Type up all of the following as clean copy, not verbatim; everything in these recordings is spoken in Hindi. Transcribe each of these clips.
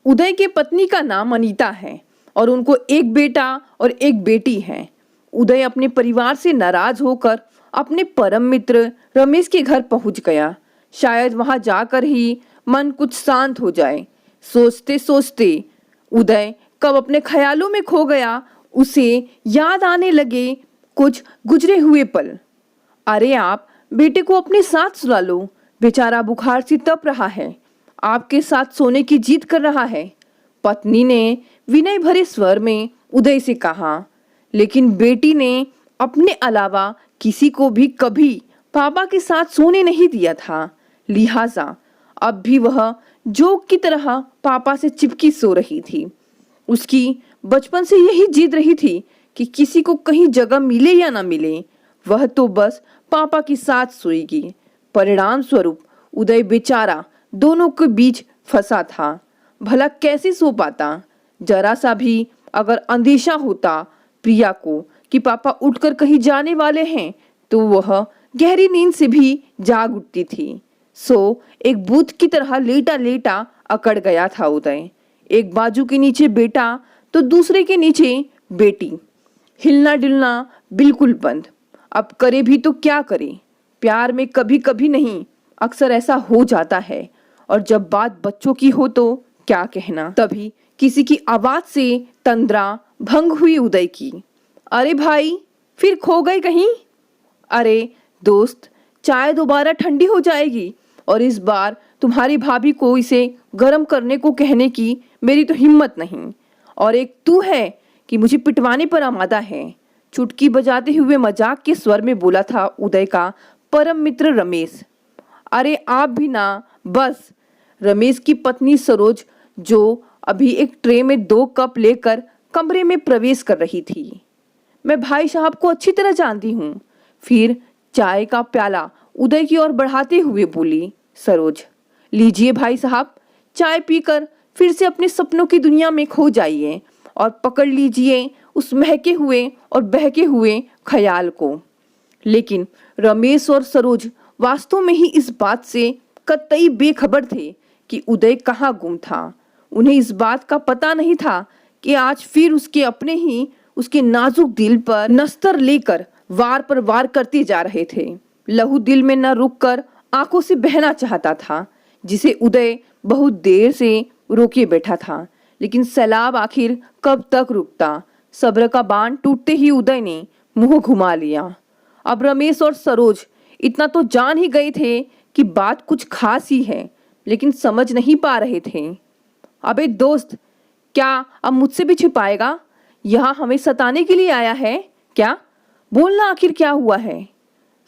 उदय के पत्नी का नाम अनीता है और उनको एक बेटा और एक बेटी है। उदय अपने परिवार से नाराज होकर अपने परम मित्र रमेश के घर पहुंच गया। शायद वहां जाकर ही मन कुछ शांत हो जाए। सोचते सोचते उदय कब अपने ख्यालों में खो गया। उसे याद आने लगे कुछ गुजरे हुए पल। अरे आप बेटे को अपने साथ सुला लो, बेचारा बुखार से तप रहा है, आपके साथ सोने की जिद कर रहा है, पत्नी ने विनय भरे स्वर में उदय से कहा। लेकिन बेटी ने अपने अलावा किसी को भी कभी पापा के साथ सोने नहीं दिया था। लिहाजा अब भी वह जोक की तरह पापा से चिपकी सो रही थी। उसकी बचपन से यही जिद रही थी कि किसी को कहीं जगह मिले या ना मिले, वह तो बस पापा के साथ सोएगी। परिणाम स्वरूप उदय बेचारा दोनों के बीच फंसा था। भला कैसे सो पाता? जरा सा भी अगर अंदेशा होता प्रिया को कि पापा उठकर कहीं जाने वाले हैं तो वह गहरी नींद से भी जाग उठती थी। सो एक भूत की तरह लेटा लेटा अकड़ गया था उदय। एक बाजू के नीचे बेटा तो दूसरे के नीचे बेटी। हिलना डुलना बिल्कुल बंद। अब करे भी तो क्या करे? प्यार में कभी कभी नहीं, अक्सर ऐसा हो जाता है। और जब बात बच्चों की हो तो क्या कहना। तभी किसी की आवाज से तंद्रा भंग हुई उदय की। अरे भाई, फिर खो गए कहीं? अरे दोस्त, चाय दोबारा ठंडी हो जाएगी और इस बार तुम्हारी भाभी को इसे गर्म करने को कहने की मेरी तो हिम्मत नहीं। और एक तू है कि मुझे पिटवाने पर आमादा है। चुटकी बजाते हुए मजाक के स्वर में बोला था उदय का परम मित्र रमेश। अरे आप भी ना, बस। रमेश की पत्नी सरोज, जो अभी एक ट्रे में 2 कप लेकर कमरे में प्रवेश कर रही थी। मैं भाई साहब को अच्छी तरह जानती हूँ। फिर चाय का प्याला उदय की ओर बढ़ाते हुए बोली सरोज। लीजिए भाई साहब, चाय पीकर फिर से अपने सपनों की दुनिया में खो जाइए और पकड़ लीजिए उस महके हुए और बहके हुए ख्याल को। लेकिन रमेश और सरोज वास्तव में ही इस बात से कतई बेखबर थे कि उदय कहाँ गुम था। उन्हें इस बात का पता नहीं था कि आज फिर उसके अपने ही उसके नाजुक दिल पर नस्तर लेकर वार पर वार करते जा रहे थे। लहू दिल में न रुककर आंखों से बहना चाहता था, जिसे उदय बहुत देर से रोके बैठा था। लेकिन सैलाब आखिर कब तक रुकता? सब्र का बांध टूटते ही उदय ने मुंह घुमा लिया। अब रमेश और सरोज इतना तो जान ही गए थे कि बात कुछ खास ही है, लेकिन समझ नहीं पा रहे थे। अबे दोस्त, क्या अब मुझसे भी छिपाएगा? यहाँ हमें सताने के लिए आया है क्या? बोलना, आखिर क्या हुआ है?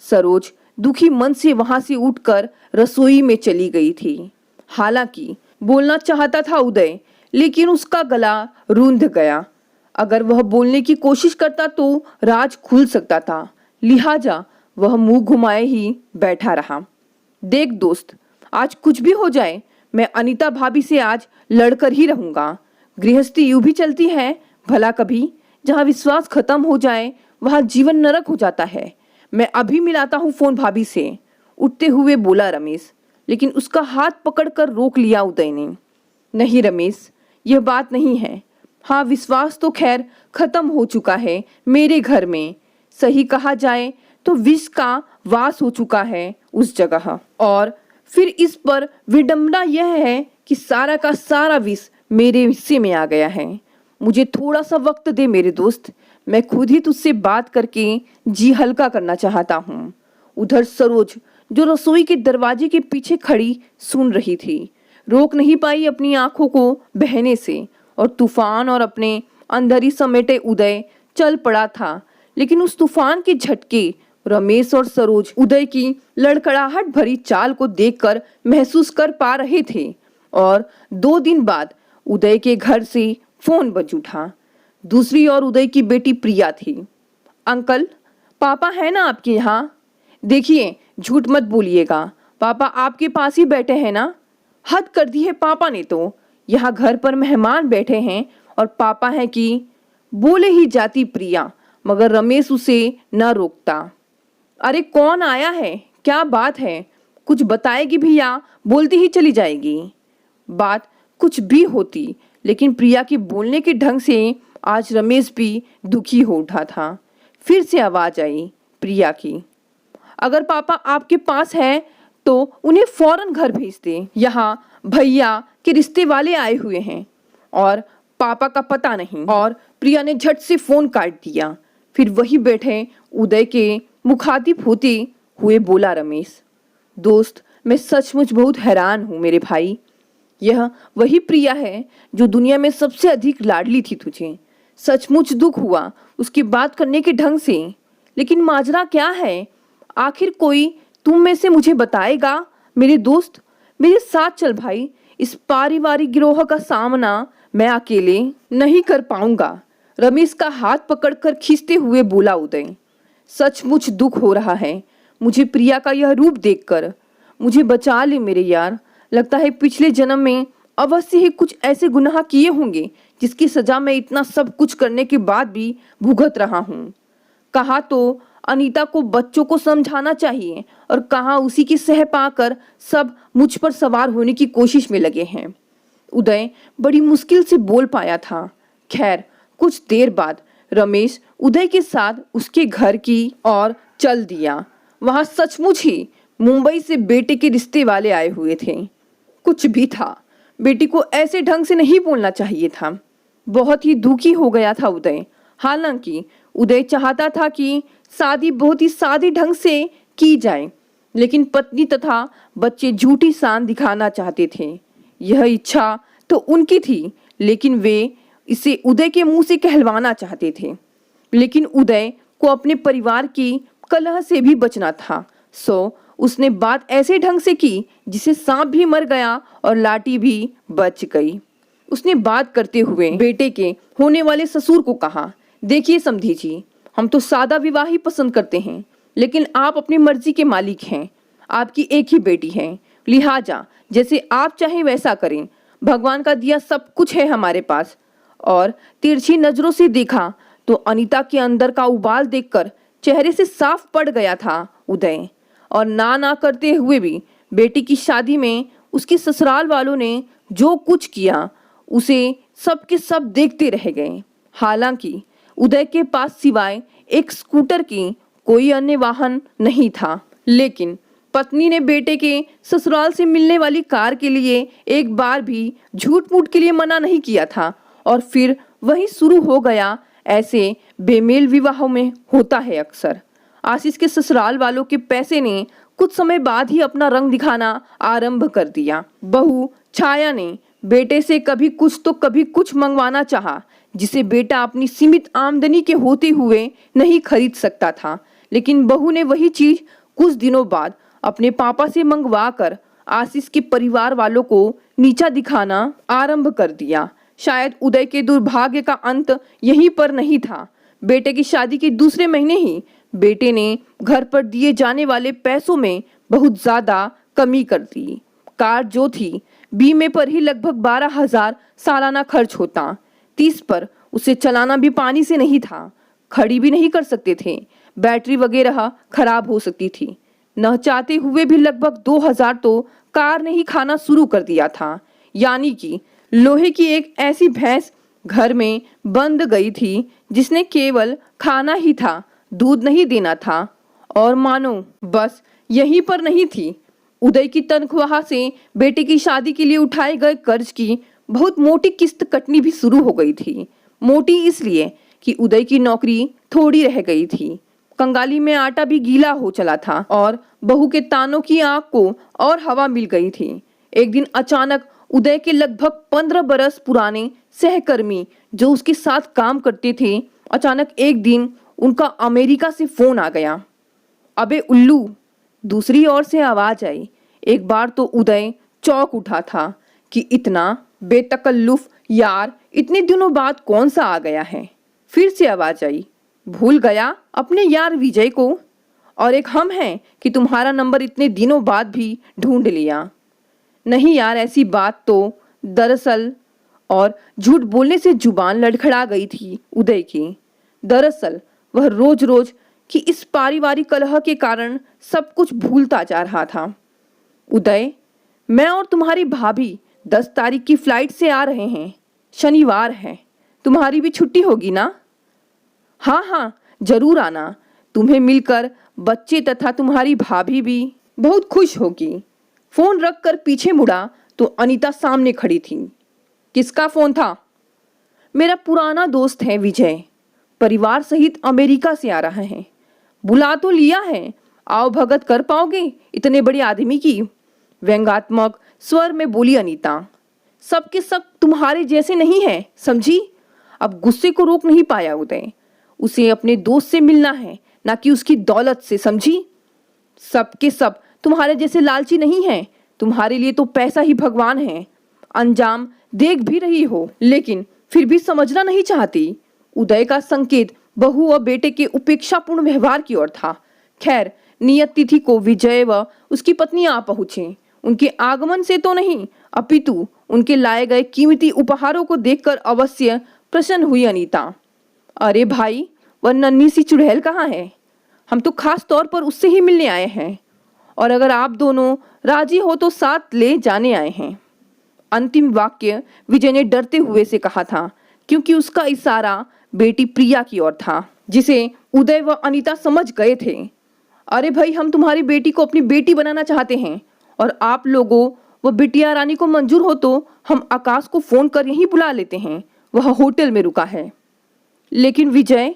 सरोज दुखी मन से वहां से उठकर रसोई में चली गई थी। हालांकि बोलना चाहता था उदय, लेकिन उसका गला रूंध गया। अगर वह बोलने की कोशिश करता तो राज खुल सकता था। लिहाजा वह मुंह घुमाए ही बैठा रहा। देख दोस्त, आज कुछ भी हो जाए, मैं अनीता भाभी से आज लड़कर ही रहूंगा। गृहस्थी यूं भी चलती है भला कभी। जहां विश्वास खत्म हो जाए वहां जीवन नरक हो जाता है। मैं अभी मिलाता हूँ फोन भाभी से, उठते हुए बोला रमेश। लेकिन उसका हाथ पकड़कर रोक लिया उदय ने। नहीं रमेश, यह बात नहीं है। हाँ, विश्वास तो खैर खत्म हो चुका है मेरे घर में। सही कहा जाए तो विष का वास हो चुका है उस जगह। और फिर इस पर विडंबना यह है कि सारा का सारा विष मेरे हिस्से में आ गया है। मुझे थोड़ा सा वक्त दे मेरे दोस्त, मैं खुद ही तुझसे बात करके जी हल्का करना चाहता हूँ। उधर सरोज, जो रसोई के दरवाजे के पीछे खड़ी सुन रही थी, रोक नहीं पाई अपनी आंखों को बहने से। और तूफान और अपने अंदर ही समेटे उदय चल पड़ा था। लेकिन उस तूफान के झटके रमेश और सरोज उदय की लड़खड़ाहट भरी चाल को देखकर महसूस कर पा रहे थे। और 2 दिन बाद उदय के घर से फोन बज उठा। दूसरी ओर उदय की बेटी प्रिया थी। अंकल, पापा है ना आपके यहाँ? देखिए, झूठ मत बोलिएगा, पापा आपके पास ही बैठे हैं ना? हद कर दी है पापा ने तो। यहाँ घर पर मेहमान बैठे हैं और पापा हैं कि? बोले ही जाती प्रिया, मगर रमेश उसे न रोकता। अरे कौन आया है? क्या बात है? कुछ बताएगी भी या बोलती ही चली जाएगी? बात कुछ भी होती, लेकिन प्रिया के बोलने के ढंग से आज रमेश भी दुखी हो उठा था। फिर से आवाज आई प्रिया की, अगर पापा आपके पास है तो उन्हें फौरन घर भेज दे। यहाँ भैया के रिश्ते वाले आए हुए हैं और पापा का पता नहीं। और प्रिया ने झट से फोन काट दिया। फिर वही बैठे उदय के मुखातिब होते हुए बोला रमेश, दोस्त मैं सचमुच बहुत हैरान हूँ मेरे भाई। यह वही प्रिया है जो दुनिया में सबसे अधिक लाडली थी तुझे। सचमुच दुख हुआ उसकी बात करने के ढंग से। लेकिन माजरा क्या है? आखिर कोई तुम में से मुझे बताएगा? मेरे दोस्त मेरे साथ चल भाई। इस पारिवारिक गिरोह का सामना मैं अकेले नहीं कर पाऊंगा। रमेश का हाथ पकड़कर खींचते हुए बोला उदय। सचमुच दुख हो रहा है मुझे प्रिया का यह रूप देखकर। मुझे बचा ले मेरे यार। लगता है पिछले जन्म में अवश्य ही कुछ ऐसे गुनाह किए होंगे जिसकी सजा मैं इतना सब कुछ करने के बाद भी भुगत रहा हूँ। कहा तो अनीता को बच्चों को समझाना चाहिए और कहा उसी की सह पाकर सब मुझ पर सवार होने की कोशिश में लगे हैं। उदय बड़ी मुश्किल से बोल पाया था। खैर कुछ देर बाद रमेश उदय के साथ उसके घर की ओर चल दिया। वहां सचमुच ही मुंबई से बेटे के रिश्ते वाले आए हुए थे। कुछ भी था, बेटी को ऐसे ढंग से नहीं बोलना चाहिए था। बहुत ही दुखी हो गया था उदय। हालांकि उदय चाहता था कि शादी बहुत ही सादे ढंग से की जाए, लेकिन पत्नी तथा बच्चे झूठी शान दिखाना चाहते थे। यह इच्छा तो उनकी थी, लेकिन वे इसे उदय के मुंह से कहलवाना चाहते थे। लेकिन उदय को अपने परिवार की कलह से भी बचना था, सो उसने बात ऐसे ढंग से की जिसे सांप भी मर गया और लाठी भी बच गई। उसने बात करते हुए बेटे के होने वाले ससुर को कहा, देखिए समधी जी, हम तो सादा विवाह ही पसंद करते हैं, लेकिन आप अपनी मर्जी के मालिक हैं। आपकी एक ही बेटी है, लिहाजा जैसे आप चाहें वैसा करें। भगवान का दिया सब कुछ है हमारे पास। और तिरछी नजरों से देखा तो अनीता के अंदर का उबाल देखकर चेहरे से साफ पड़ गया था उदय। और ना करते हुए भी बेटी की शादी में उसके ससुराल वालों ने जो कुछ किया उसे सब के सब देखते रह गए। हालांकि उदय के पास सिवाय एक स्कूटर की कोई अन्य वाहन नहीं था, लेकिन पत्नी ने बेटे के ससुराल से मिलने वाली कार के लिए एक बार भी झूठ मूठ के लिए मना नहीं किया था। और फिर वही शुरू हो गया। ऐसे बेमेल विवाहों में होता है अक्सर। आशीष के ससुराल वालों के पैसे ने कुछ समय बाद ही अपना रंग दिखाना आरंभ कर दिया। बहू छाया ने बेटे से कभी कुछ तो कभी कुछ मंगवाना चाहा, जिसे बेटा अपनी सीमित आमदनी के होते हुए नहीं खरीद सकता था। लेकिन बहू ने वही चीज कुछ दिनों बाद अपने पापा से मंगवा कर आशीष के परिवार वालों को नीचा दिखाना आरंभ कर दिया। शायद उदय के दुर्भाग्य का अंत यहीं पर नहीं था। बेटे की शादी के दूसरे महीने ही बेटे ने घर पर दिए जाने वाले पैसों में बहुत ज्यादा कमी कर दी। कार जो थी बीमे पर ही लगभग 12,000 सालाना खर्च होता। 30 पर उसे चलाना भी पानी से नहीं था, खड़ी भी नहीं कर सकते थे, बैटरी वगैरह खराब हो सकती थी। न चाहते हुए भी लगभग 2,000 तो कार ने ही खाना शुरू कर दिया था। यानी कि लोहे की एक ऐसी भैंस घर में बंद गई थी जिसने केवल खाना ही था, दूध नहीं देना था। और मानो बस यहीं पर नहीं थी, उदय की तनख्वाह से बेटे की शादी के लिए उठाए गए कर्ज की बहुत मोटी किस्त कटनी भी शुरू हो गई थी। मोटी इसलिए कि उदय की नौकरी थोड़ी रह गई थी, कंगाली में आटा भी गीला हो चला था और बहू के तानों की आंख को और हवा मिल गई थी। एक दिन अचानक उदय के लगभग 15 बरस पुराने सहकर्मी जो उसके साथ काम करते थे, अचानक एक दिन उनका अमेरिका से फोन आ गया। अबे उल्लू, दूसरी ओर से आवाज आई। एक बार तो उदय चौंक उठा था कि इतना बेतकल्लुफ यार इतने दिनों बाद कौन सा आ गया है। फिर से आवाज आई, भूल गया अपने यार विजय को? और एक हम हैं कि तुम्हारा नंबर इतने दिनों बाद भी ढूंढ लिया। नहीं यार, ऐसी बात तो दरअसल, और झूठ बोलने से जुबान लड़खड़ा गई थी उदय की। दरअसल वह रोज रोज की इस पारिवारिक कलह के कारण सब कुछ भूलता जा रहा था। उदय, मैं और तुम्हारी भाभी 10 तारीख की फ्लाइट से आ रहे हैं। शनिवार है, तुम्हारी भी छुट्टी होगी ना? हाँ हाँ, जरूर आना। तुम्हें मिलकर बच्चे तथा तुम्हारी भाभी भी बहुत खुश होगी। फोन रखकर पीछे मुड़ा तो अनीता सामने खड़ी थी। किसका फोन था? मेरा पुराना दोस्त है विजय, परिवार सहित अमेरिका से आ रहा है। बुला तो लिया है, आओ भगत कर पाओगे इतने बड़े आदमी की? व्यंग्यात्मक स्वर में बोली अनीता। सबके सब तुम्हारे जैसे नहीं है, समझी? अब गुस्से को रोक नहीं पाया उदय। उसे अपने दोस्त से मिलना है, ना कि उसकी दौलत से, समझी? सबके सब तुम्हारे जैसे लालची नहीं है। तुम्हारे लिए तो पैसा ही भगवान है। अंजाम देख भी रही हो, लेकिन फिर भी समझना नहीं चाहती। उदय का संकेत बहू और बेटे के उपेक्षापूर्ण व्यवहार की ओर था। खैर, नियत तिथि को विजय व उसकी पत्नी आ पहुंचे। उनके आगमन से तो नहीं, अपितु उनके लाए गए कीमती उपहारों को देखकर अवश्य प्रसन्न हुई अनीता। अरे भाई, वह नन्ही सी चुड़ैल कहाँ है? हम तो खास तौर पर उससे ही मिलने आए हैं, और अगर आप दोनों राजी हो तो साथ ले जाने आए हैं। अंतिम वाक्य विजय ने डरते हुए से कहा था, क्योंकि उसका इशारा बेटी प्रिया की ओर था, जिसे उदय व अनीता समझ गए थे। अरे भाई, हम तुम्हारी बेटी को अपनी बेटी बनाना चाहते हैं, और आप लोगों व बिटिया रानी को मंजूर हो तो हम आकाश को फोन कर यहीं बुला लेते हैं। वह होटल में रुका है। लेकिन विजय,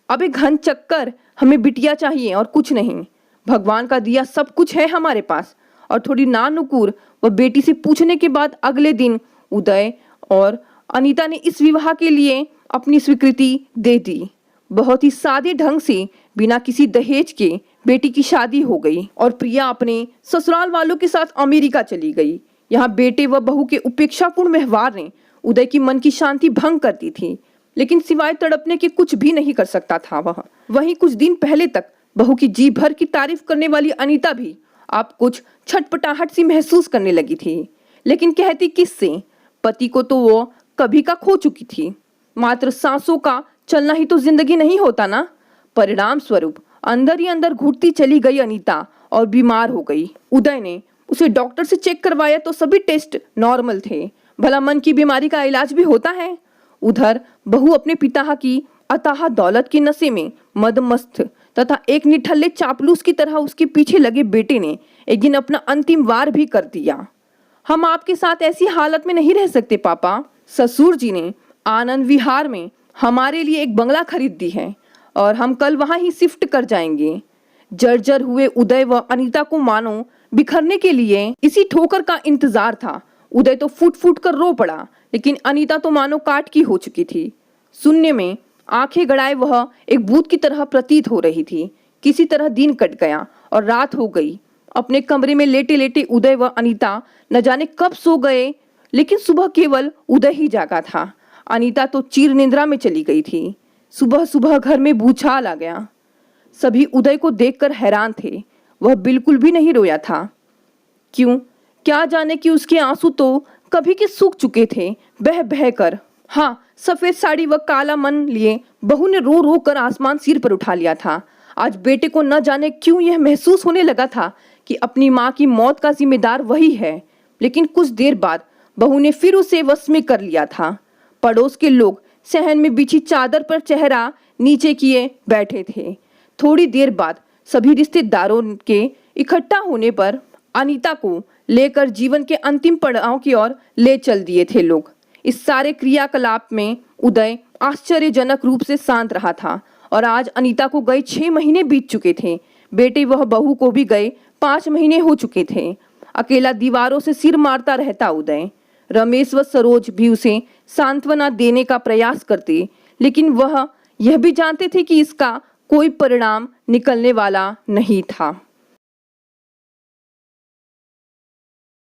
अबे घन चक्कर, हमें बिटिया चाहिए और कुछ नहीं। भगवान का दिया सब कुछ है हमारे पास। और थोड़ी नानुकुर व बेटी से पूछने के बाद अगले दिन उदय और अनीता ने इस विवाह के लिए अपनी स्वीकृति दे दी। बहुत ही सादे ढंग से, बिना किसी दहेज के बेटी की शादी हो गई और प्रिया अपने ससुराल वालों के साथ अमेरिका चली गई। यहाँ बेटे व बहू के उपेक्षापूर्ण व्यवहार ने उदय की मन की शांति भंग कर दी थी, लेकिन सिवाय तड़पने के कुछ भी नहीं कर सकता था वह। वहीं कुछ दिन पहले तक बहू की जी भर की तारीफ करने वाली अनीता भी अब कुछ छटपटाहट सी महसूस करने लगी थी। लेकिन कहती किससे? पति को तो वो कभी का खो चुकी थी। मात्र सांसों का चलना ही तो जिंदगी नहीं होता ना। परिणाम स्वरूप अंदर ही अंदर घुटती चली गई अनीता और बीमार हो गई। उदय ने उसे डॉक्टर से चेक करवाया तो सभी टेस्ट नॉर्मल थे। भला मन की बीमारी का इलाज भी होता है। उधर बहू अपने पिता की अथाह दौलत की नशे में मदमस्त तथा एक निठल्ले चापलूस की तरह उसके पीछे लगे बेटे ने एक दिन अपना अंतिम वार भी कर दिया। हम आपके साथ ऐसी हालत में नहीं रह सकते पापा। ससुर जी ने आनंद विहार में हमारे लिए एक बंगला खरीद दी है और हम कल वहां ही शिफ्ट कर जाएंगे। जर्जर हुए उदय व अनीता को मानो बिखरने के लिए इसी ठोकर का इंतजार था। उदय तो फूट फूट कर रो पड़ा, लेकिन अनीता तो मानो काट की हो चुकी थी। शून्य में आंखें गड़ाए वह एक भूत की तरह प्रतीत हो रही थी। किसी तरह दिन कट गया और रात हो गई। अपने कमरे में लेटे लेटे उदय व अनीता न जाने कब सो गए, लेकिन सुबह केवल उदय ही जागा था। अनीता तो चीर निंद्रा में चली गई थी। सुबह सुबह घर में भूचाल आ गया। सभी उदय को देखकर हैरान थे। वह बिल्कुल भी नहीं रोया था। क्यों? क्या जाने कि उसके आंसू तो कभी के सूख चुके थे, बह बह कर। हाँ, सफेद साड़ी व काला मन लिए बहू ने रो रो कर आसमान सिर पर उठा लिया था। आज बेटे को न जाने क्यों यह महसूस होने लगा था कि अपनी माँ की मौत का जिम्मेदार वही है। लेकिन कुछ देर बाद बहू ने फिर उसे वश में कर लिया था। पड़ोस के लोग सहन में बिछी चादर पर चेहरा नीचे किए बैठे थे। थोड़ी देर बाद सभी रिश्तेदारों के इकट्ठा होने पर अनीता को लेकर जीवन के अंतिम पड़ाव की ओर ले चल दिए थे लोग। इस सारे क्रियाकलाप में उदय आश्चर्यजनक रूप से शांत रहा था और आज अनीता को गए 6 महीने बीत चुके थे। बेटे वह बहू को भी गए 5 महीने हो चुके थे। अकेला दीवारों से सिर मारता रहता उदय। रमेश व सरोज भी उसे सांत्वना देने का प्रयास करते, लेकिन वह यह भी जानते थे कि इसका कोई परिणाम निकलने वाला नहीं था।